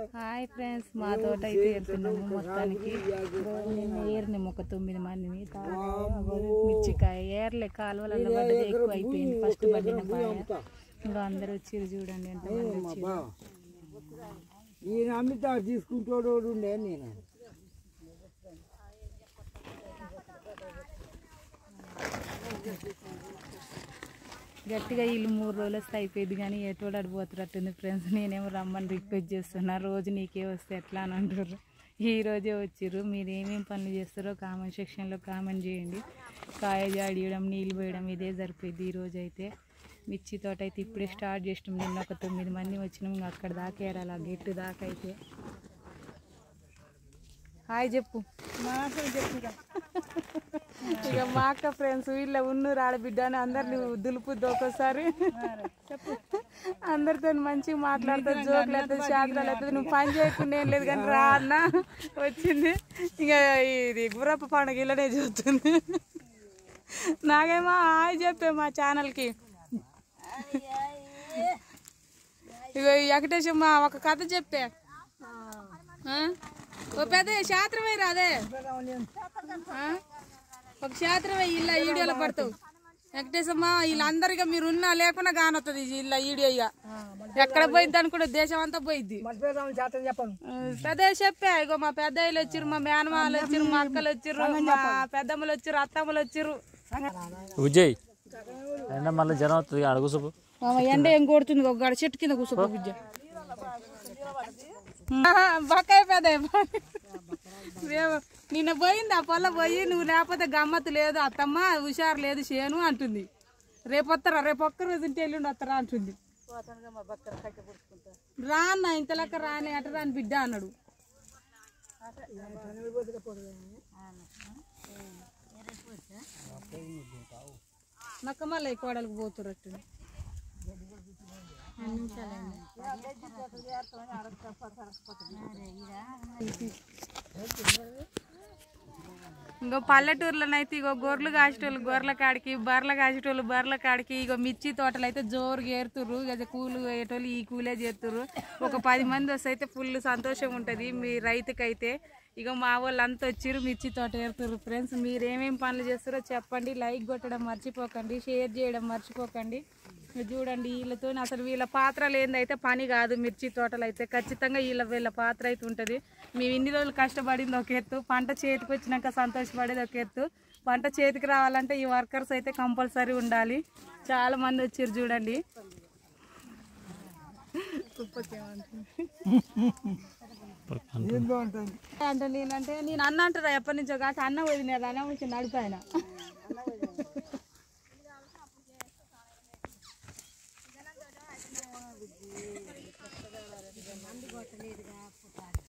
Hi friends, మా తోట అయితే వెళ్తున్నాము. మొత్తానికి ఏర్ని ఒక 9 మందిని మిర్చికాయ ఏర్లే కాలువలలో పడ్డది ఎక్కువ అయిపోయింది. ఫస్ట్ పడిన పాయ ఇంకా అందరు వచ్చి చూడండి ఎంతమంది వచ్చి. తీసుకుంటాడు నేను గట్టిగా వీళ్ళు 3 రోజులు వస్తే అయిపోయింది కానీ ఎటువంటి అడిపోతున్నట్టుంది ఫ్రెండ్స్. నేనేమో రమ్మని రిక్వెస్ట్ చేస్తున్నా, రోజు నీకే వస్తే ఎట్లా అని అంటారు. ఈ రోజే వచ్చిర్రు. మీరు ఏమేమి పనులు చేస్తారో కామెంట్ సెక్షన్లో కామెంట్ చేయండి. కాయ జాడియడం, నీళ్ళు పోయడం ఇదే సరిపోయింది ఈరోజు అయితే. మిర్చి తోట అయితే ఇప్పుడే స్టార్ట్ చేసినాం. నిన్న ఒక 9 మంది వచ్చినాం. ఇంకా అక్కడ దాకా ఏరాలి, ఆ గెట్టు దాకా అయితే. హాయ్ చెప్పు, ఇక మా అక్క ఫ్రెండ్స్ వీళ్ళ ఉన్నూరు ఆడబిడ్డ అని అందరిని దులుపుద్దు ఒకసారి. అందరితో మంచిగా మాట్లాడుతుంది, జోకులు అవుతుంది, శాతరాలు అవుతుంది. నువ్వు పని చేయకుండా ఏం లేదు కానీ రా అన్న వచ్చింది. ఇక ఇది గుర్రప్ప పండుగ ఇలానే చూస్తుంది. నాకేమో హాయ్ చెప్పే మా ఛానల్కి. ఇక వెంకటేశమ్మ ఒక కథ చెప్పే. ఓ పెద్ద శాస్త్రమే రాదే, ఒక శాస్త్రమే ఇలా వీడియోలో పడతావు. వెంకటేశమ్మ వీళ్ళందరిగా మీరు ఉన్నా లేకుండా కానొస్తుంది ఇలా వీడియో. ఇక ఎక్కడ పోయిద్ది అనుకుంటే దేశం అంతా పోయిద్ది. పెద్ద చెప్పా. ఇగో మా పెద్దయ్యలు వచ్చిర్రు, మా మేనమాలు వచ్చిర్రు, మా అక్కలు వచ్చిర్రు, మా పెద్దమ్మలు వచ్చిర్రు, అత్తమ్మలు వచ్చిర్రు. విజయ్ మళ్ళీ జనం వస్తుంది అడుగు. ఎండ ఏం కొడుతుంది, ఒక గడ చెట్టు కింద కూర్చోపో విద్య. బకాయ పెద్ద నిన్న పోయింది ఆ పొల్ల పోయి, నువ్వు లేకపోతే గమ్మత్తు లేదు అత్తమ్మ, హుషారు లేదు చేను అంటుంది. రేపు వస్తారా, రేపు ఒక్క రోజు ఇంటి వెళ్ళి వస్తారా అంటుంది. రా అన్న ఇంత లెక్క రాని అట రాని బిడ్డ అన్నాడు. నక్క మళ్ళీ కోడలకు పోతున్నట్టు. ఇంకో పల్లెటూర్లోనైతే ఇగో గొర్రెలు కాసేటోళ్ళు గొర్రెల కాడికి, బర్రెల కాసేటోళ్ళు బర్రెల కాడికి. ఇగో మిర్చి తోటలు అయితే జోరుగా ఏరుతుర్రు. ఇక కూలు వేయటోళ్ళు ఈ కూలే చేస్తుర్రు. ఒక 10 మంది వస్తే అయితే ఫుల్ సంతోషం ఉంటుంది మీ రైతుకైతే. ఇక మా వాళ్ళు అంతా వచ్చిర్రు, మిర్చి తోట ఏరుతుర్రు. ఫ్రెండ్స్ మీరు ఏమేమి పనులు చేస్తారో చెప్పండి. లైక్ కొట్టడం మర్చిపోకండి, షేర్ చేయడం మర్చిపోకండి. చూడండి వీళ్ళతో అసలు వీళ్ళ పాత్ర లేదైతే పని కాదు. మిర్చి తోటలు అయితే ఖచ్చితంగా వీళ్ళ పాత్ర అయితే ఉంటుంది. మేము ఇన్ని రోజులు కష్టపడింది ఒక ఎత్తు, పంట చేతికి వచ్చినాక సంతోషపడేది ఒక ఎత్తు. పంట చేతికి రావాలంటే ఈ వర్కర్స్ అయితే కంపల్సరీ ఉండాలి. చాలా మంది వచ్చారు చూడండి. అంటే నేను అన్న అంటారా ఎప్పటి నుంచో కాక అన్న వదిలేరు అన్న వచ్చి నడిపాయన.